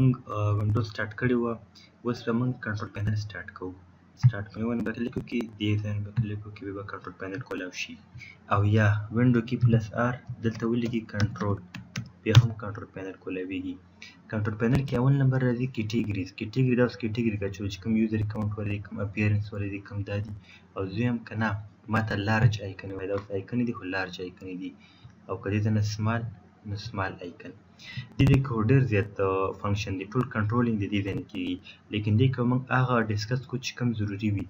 موږ وینډوز سټارټ کړې وه. اوس به موږ کنټرول پینل سټارټ کوو. سټارټ کوو باندې به کلیک وکړي، دې ځای به کلیک وکړي، بیا به کنټرول پینل کولاو شي. او یا وینډو کې پلس آر دلته ولیکي کنټرول، بیا هم کنټرول پینل کولاویږي. کنټرول پینل کې اول نمبر راځي کیټیګریز. کیټیګري دا اوس کیټیګري کاچوي چې کوم یوزر اکاونټ ولري، کوم اپیرنس ولري، کوم دا دي. او دویم که نه ماته لارج آیکن وایي، دا اوس آیکن دي خو لارج آیکن دي. او که دې ته نه سمال نو سمال آیکن. دې کې خو ډېر زیات فنکشن دي، ټول کنټرولینګ د دې ځای نه کېږي. لیکن دې کې موږ هغه ډسکس کوو چې کوم ضروري وي.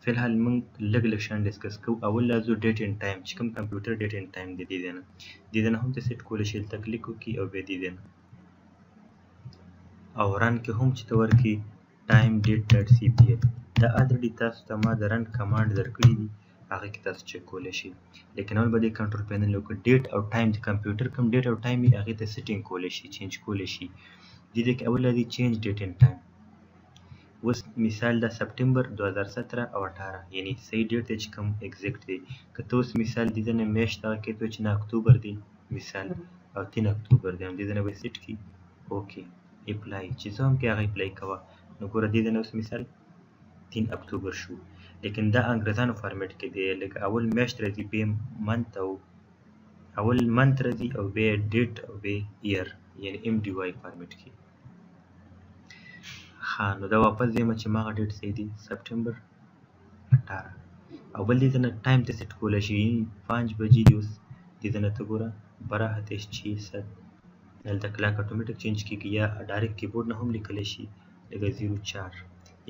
فی الحال موږ لږ شیان ډسکس کوو. اول راځو ډیټ اینډ ټایم، چې کوم کمپیوټر ډیټ اینډ ټایم دی دې ځای نه. دې ځای نه هم ته سیټ کولی شي، دلته کلیک وکړي او بیا دې ځای نه او رن کې هم چې ته ورکړي ټایم ډیټ ډاټ سی پی ایل. دا الریډي تاسو ته ما د رن کمانډ درکړي دي، هغه کې تاسو چک کولی شي. لیکن اول به دې کنټرول پینل وکړو. ډیټ او ټایم د کمپیوټر کوم ډیټ او ټایم وي هغې ته سیټینګ کولی شي، چینج کولی شي. دې کې اول راځي چینج ډیټ اینډ ټایم. اوس مثال دا سپټمبر 2017 او 18 یعنی صحیح ډیټ دی چې کوم ایگزیکټ دی. که ته اوس مثال دې ځای نه میاشت هغه کې چې 9 اکتوبر دی مثال او 3 اکتوبر دی، دې ځای نه به سیټ کړي اوکې اپلای، چې څه هم کې هغه اپلای کوه. نو ګوره دې ځای نه اوس مثال 3 اکتوبر شو. لیکن دا انګریزانو فارمیټ کې دی، لکه اول میاشت راځي، بیا منت او اول منت راځي او بیا ډیټ او بیا ایر یعنی ام ډي واي فارمیټ کې. ها نو دا واپس ځم چې ما هغه ډیټ صحیح دی سپټمبر 18. او بل دې ته نه ټایم ته سیټ کولی شي، 5 بجې دي اوس. دې ته نه ته ګوره 12:06 دلته کلاک اتوماتیک چینج کېږي، یا ډایرکټ کیبورډ نه هم لیکلی شي لکه 04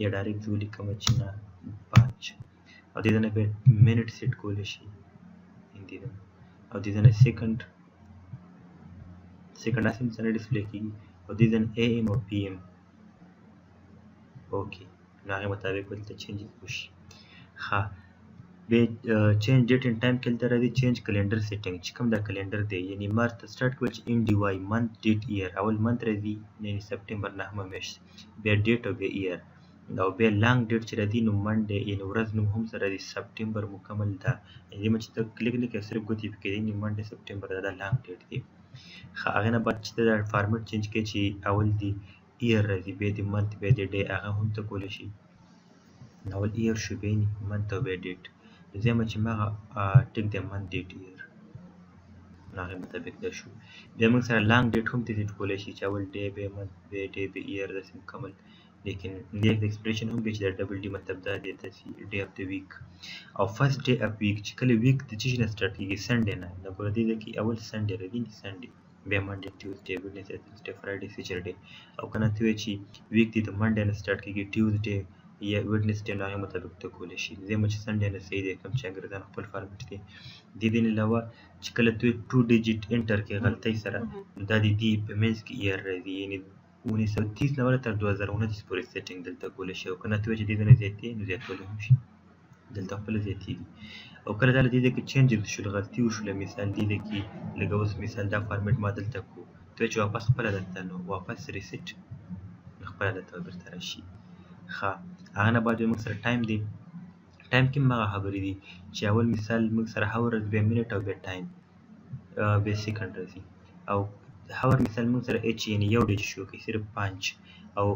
یا ډایرکټ زه ولیکم چې نه 5. او دې ته نه بیا منټ سیټ کولی شي دې ته، او دې ته نه سیکنډ هسې هم څه نه ډسپلی کېږي. او دې ته نه اے ایم او پی ایم اوکې، نو هغې مطابق به دلته چینجز وشي. ښه بیا چینج ډیټ اینډ ټایم کې دلته راځي چینج کلنډر سیټینګ، چې کوم دا کلنډر دی یعنی مارچ ته سټارټ کول چې ام ډي واي منت ډیټ ایر. اول منت راځي یعنی سپټمبر 9 میاشت، بیا ډیټ او بیا ایر. او بیا لانګ ډیټ چې راځي نو منډې یعنی ورځ نوم هم سره راځي سپټمبر مکمل دا، یعنې چې ته کلیک نه کوې صرف ګوتې پکې دي، منډې سپټمبر دا لانګ ډیټ دی. ښه هغې نه بعد چې ته دا فارمیټ چینج کړې چې اول دی ایر راځي، بیا د منت، بیا د ډے، هغه هم ته کولی شي. اول ایر شو، بیا منت او بیا ډیټ. زه یم چې ما ټیک دی منت ډیټ ایر، نو هغې مطابق دا شو. بیا موږ سره لانګ ډیټ هم ته سیټ کولی شي چې اول ډے، بیا منت، بیا ډے، بیا ایر داسې مکمل. لیکن دې ایکسپریشن هم دی چې دا ډبل ډي مطلب دا دی داسې ډے اف د ویک. او فرست ډے اف ویک چې کله ویک د څه شي نه سټارټ کېږي، سنډې نه. نو ګوره دې ځای کې اول سنډې راځي سنډې، بیا منډې، ټیوزډے، ویډنسډے، تھرسډے، فرایډے، سیچرډے. او که نه ته وایې چې ویک دې د منډې نه سټارټ کېږي، ټیوزډے یا ویډنسډے، نو هغې مطابق ته کولی شي. زه یم چې سنډې نه صحیح دی، کوم چې انګریزانو خپل فارمیټ دی. دې نه علاوه چې کله ته 2 ډیجټ انټر کې غلطۍ سره، دا د دې په منځ کې ایر راځي، یعنی 1930 نه تر 2029 پورې سیټینګ دلته کولی شي. او که نه ته وایې چې دې نه زیاتې نو زیاتولی هم شي، دلته خپله زیاتېږي. او کله دا له دې ځای کې چینجز وشول، غلطي وشوله، مثال دې ځای کې لکه اوس مثال دا فارمیټ ما دلته کړو، ته وایې چې واپس خپله دلته، نو واپس ریسیټ نو خپله دلته بېرته راشي. ښه هغه نه بعد موږ سره ټایم دی. ټایم کې هم هغه خبرې دي چې اول مثال موږ سره هاور راځي، بیا منټ او بیا ټایم، بیا سیکنډ راځي. او هاور مثال موږ سره ایچ یعنی یو ډیجټ شو کوي، صرف 5. او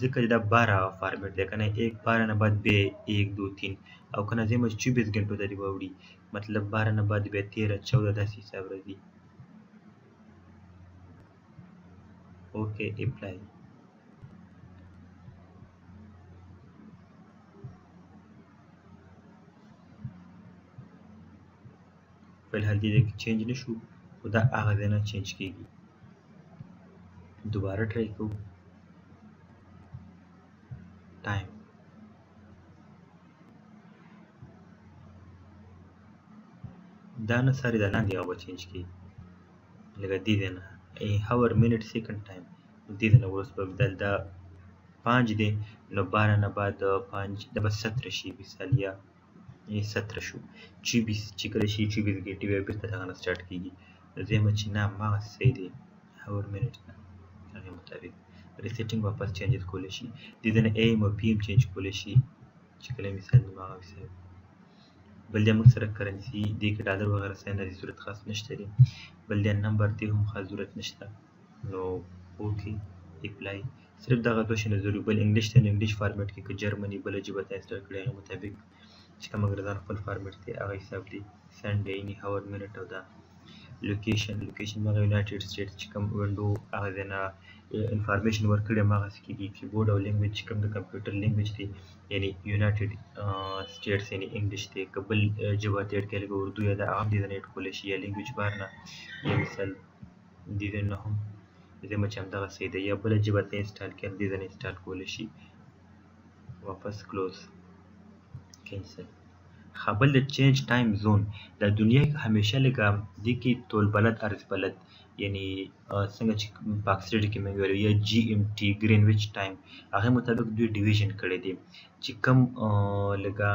ځکه دا 12 فارمیټ دی که نه، 1 نه بعد بیا 1 2 3. او که نه ځیم چې 24 घंटों ته دې واوړي، مطلب 12 نه بعد بیا 13 14 داسې حساب راځي. اوکې اپلای. فی الحال دې ځای کې چینج نه شو، خو دا هغه ځای نه چینج کېږي. دوباره ټرای کوو. ټایم دا نه ساري، دا لاندې هغه به چینج کېږي لکه دې ځای نه هاور منټ سیکنډ ټایم. دې ځای نه اوس به دا 5 دی، نو 12 نه بعد 5 دا به 17 شي مثال، یا 17 شو. 24 چې کله شي 24 घंटे بیا بېرته دغه نه سټارټ کېږي. نو زه یم چې نه هماغسې صحیح دی، هاور منټ نه، هغې مطابق ریسیټینګ واپس چینجز کولی شي. دې ځای نه اے ایم او پی ایم چینج کولی شي چې کله مثال هماغه مثال. بل دی موږ سره کرنسي، دې کې ډالر وغیره ساین راځي، صورت خاص نشته دی. بل دی نمبر، دې هم خاص ضرورت نشته. نو اوکې اپلای. صرف دغه دوه شیانو ضروري بل انګلیش ته انګلیش فارمیټ کې که جرمني بله ژبه ته انسټال کړی هغه مطابق چې کوم انګریزان خپل فارمیټ دی هغه حساب دی سنډ یعنی هاور منټ او دا لوکیشن مغه یونایټډ سټیټس چې کوم وینډو هغه ځای نه انفارمیشن ورکړی هماغسې کېږي کیبورډ او لینګویج چې کوم د کمپیوټر لینګویج دی یعنی یونایټډ سټیټس یعنی انګلیش دی که بل ژبه ته اډ کړی لکه اردو یا دا هم دې ځای نه اډ کولی شي یا لینګویج بار نه یا مثال دې ځای نه هم زما چې همدغسې ده یا بله ژبه ته انسټال کړي دې ځای نه انسټال کولی شي واپس کلوز کینسل ښه بل د چینج ټایم زون د دنیا کې همیشه لکه دې کې طول بلد عرض بلد یعنی څنګه چې په اکثریت کې موږ ویلو یا جی ایم ټي ګرینویچ ټایم هغې مطابق دوی ډیویژن کړی دی چې کوم لکه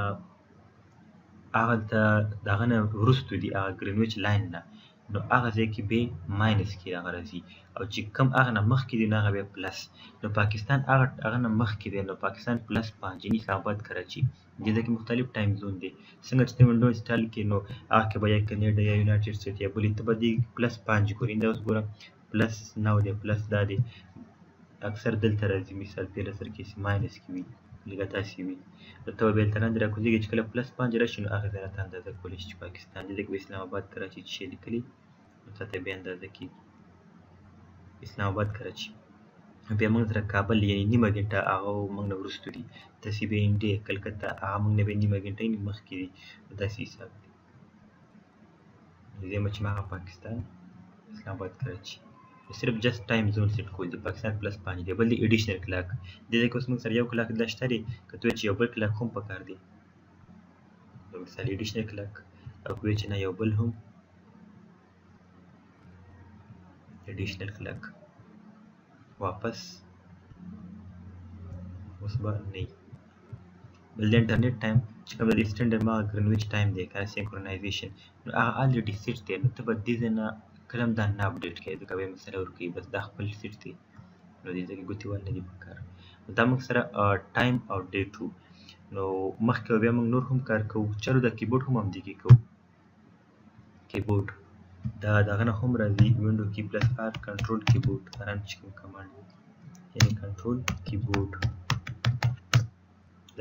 هغه د هغه نه وروستو دي هغه ګرینویچ لاین نه نو هغه ځای کې به ماینس کې هغه راځي او چې کوم هغه نه مخکې دي نو هغه بیا پلس نو پاکستان هغه نه مخکې دی نو پاکستان پلس 5 یعنی اسلام آباد کراچي دې ځای کې مختلف ټایم زون دی څنګه چې ته وینډو انسټال کړې نو هغه کې به یا کینیډا یا یونایټډ سټیټ یا بلې ته به دې پلس 5 ګورې دا اوس ګوره پلس 9 دی پلس دا دی اکثر دلته راځي مثال پیله سر کې ماینس کې وي لږه داسې وي ته به بېلته لاندې راکوزېږي چې کله پلس 5 راشي نو هغه ځای راته اندازه کولی شي چې پاکستان دې کې به اسلام آباد کراچي چې شی لیکلي نو تا ته بیا اندازه کېږي اسلام آباد کراچي بیا موږ سره کابل یعنې نیمه ګنټه هغه موږ نه وروستو دي داسې بیا انډیا کلکته هغه موږ نه بیا نیمه ګنټه یعنې مخکې دي داسې حساب دی زما چې هغه پاکستان اسلام آباد کراچي صرف جست ټایم زون سیټ کول دی پاکستان پلس 5 دی بل دی ایډیشنل کلاک د دې کې اوس موږ سره یو کلاک دا شته دی که ته چې یو بل کلاک هم پکار دی نو مثال ایډیشنل کلاک او کوی چې نه یو بل هم ایډیشنل کلاک واپس اوس به نه بل د انټرنیټ ټایم چې کوم د سټنډرډ ما ګرینویچ ټایم دی کنه سینکرونایزیشن نو هغه الریډي سیټ دی نو ته به دې ځای نه کله هم دا نه اپډیټ کوې ځکه به یې مسله ورکوي بس دا خپل سیټ دی نو دې ځای کې ګوتې نه دي پکار نو دا موږ سره ټایم او ډیټ و نو مخکې بیا موږ نور هم کار کوو چلو د کیبورډ هم همدې کوو کیبورډ دا دغه نه هم راځي وینډو کی پلس آر کنټرول کیبورډ رن چې کوم کمانډ یعنی کنټرول کیبورډ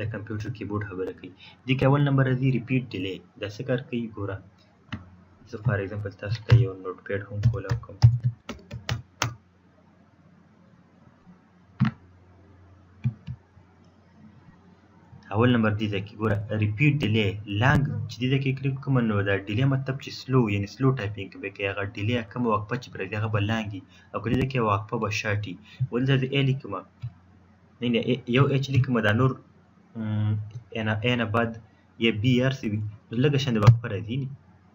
د کمپیوټر کیبورډ خبره کوي دې کې اول نمبر راځي ریپیټ ډیلی دا څه کار کوي ګوره زه فار ایگزامپل تاسو ته یو نوټ پیډ هم کولاو کوم اول نمبر دې ځای کې ګوره ریپیټ ډیلی لانګ چې دې ځای کې کلیک کوم نو دا ډیلی مطلب چې سلو یعنی سلو ټایپینګ به کوي هغه ډیلی کومه وقفه چې پرې هغه به لانګ وي او که دې ځای کې وقفه به شارټ وي ولته زه ای لیکم نه یو ایچ لیکم دا نور انا بعد یا بي ار سی وي نو لږه شان د وقفه راځي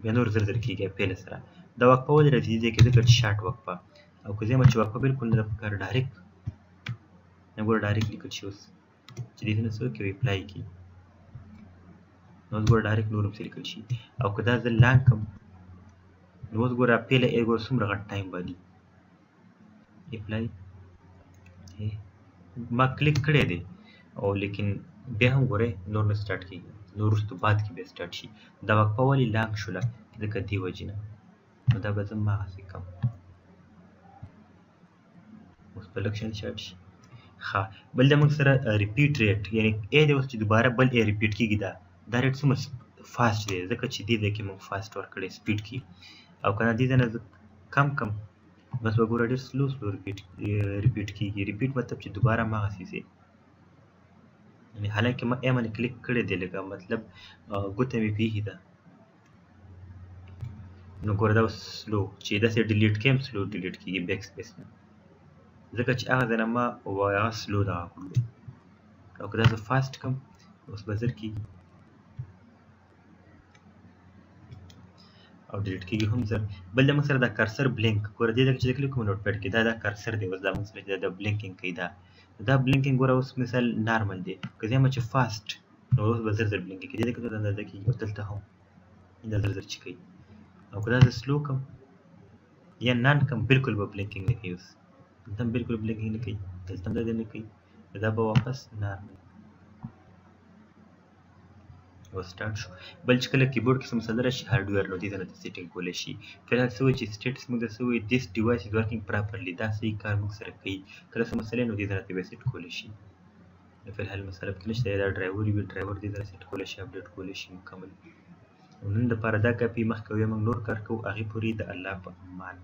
بیا نور زر زر کېږي پیله سره دا وقفه ولې راځي دې کې ځکه چې شارټ وقفه او که زما چې وقفه بالکل نه ده پکار ډایرکټ نه ګوره ډایرکټ لیکل شي اوس چې دې نه څوک یو اپلای کړي نو اوس ګوره ډایرکټ نور هم څه لیکل شي او که دا زه لانګ کړم نو اوس ګوره پیله یې ګوره څومره غټ ټایم باندې اپلای ما کلیک کړی دی او لیکن بیا هم ګورئ نور نه سټارټ کېږي نور وروسته بعد کې بیا سټارټ شي دا وقفه ولې لانګ شوله ځکه دې وجې نه نو دا به زه هماغسې کوم اوس به لږ شان شارټ شي ښه بل دا موږ سره ریپیټ ریټ یعنی ای دی اوس چې دوباره بل ای ریپیټ کېږي دا ریټ څومره فاسټ دی ځکه چې دې ځای کې موږ فاسټ ورکړی سپیډ کې او که نه دې ځای نه زه کم بس به ګوره ډېر سلو ریپیټ کېږي ریپیټ مطلب چې دوباره هماغسې ځي یعنی حالانکه ما ای باندې کلیک کړی دی لکه مطلب ګوته مې پیښې ده نو ګوره دا اوس سلو چې داسې ډیلیټ کړم سلو ډیلیټ کېږي بیک سپیس نه ځکه چې هغه ځای نه ما هغه سلو دغه کړو او که دا زه فاسټ کړم اوس به زر کېږي او ډیلیټ کېږي هم زر بل دا موږ سره دا کرسر بلینک ګوره دې ځای کې چې کلیک کوم نوټ پیډ کې دا کرسر دی اوس دا موږ سره دا بلینکینګ کوي دا بلینکینګ ګوره اوس مثال نارمل دی که زه یم چې فاسټ نو اوس به زر زر بلینکینګ کوي دې ځای کې ته اندازه کېږي او دلته هم دا زر زر چې کوي او که دا زه سلو کړم یا نان کړم بالکل به بلینکینګ نه کوي اوس دلته هم بالکل بلینکینګ نه کوي دلته هم دا نه کوي دا به واپس نارمل او سٹارټ شو. بل چې کله کیبورډ کې څه مسله راشي هارډویر نو دې ته نه سیټینګ کولی شي. فلحال څه وایي چې سټیټس موږ ته څه وایي this device is working properly دا صحیح کار موږ سره کوي. کله څه مسله نو دې ته راته بیا سیټ کولی شي. نو فلحال مسله پکې نشته دا ډرایور وي ډرایور دې ته سیټ کولی شي اپډیټ کولی شي مکمل. نن دپاره دا کافي مخکې بیا موږ نور کار کوو هغې پورې د الله په امان.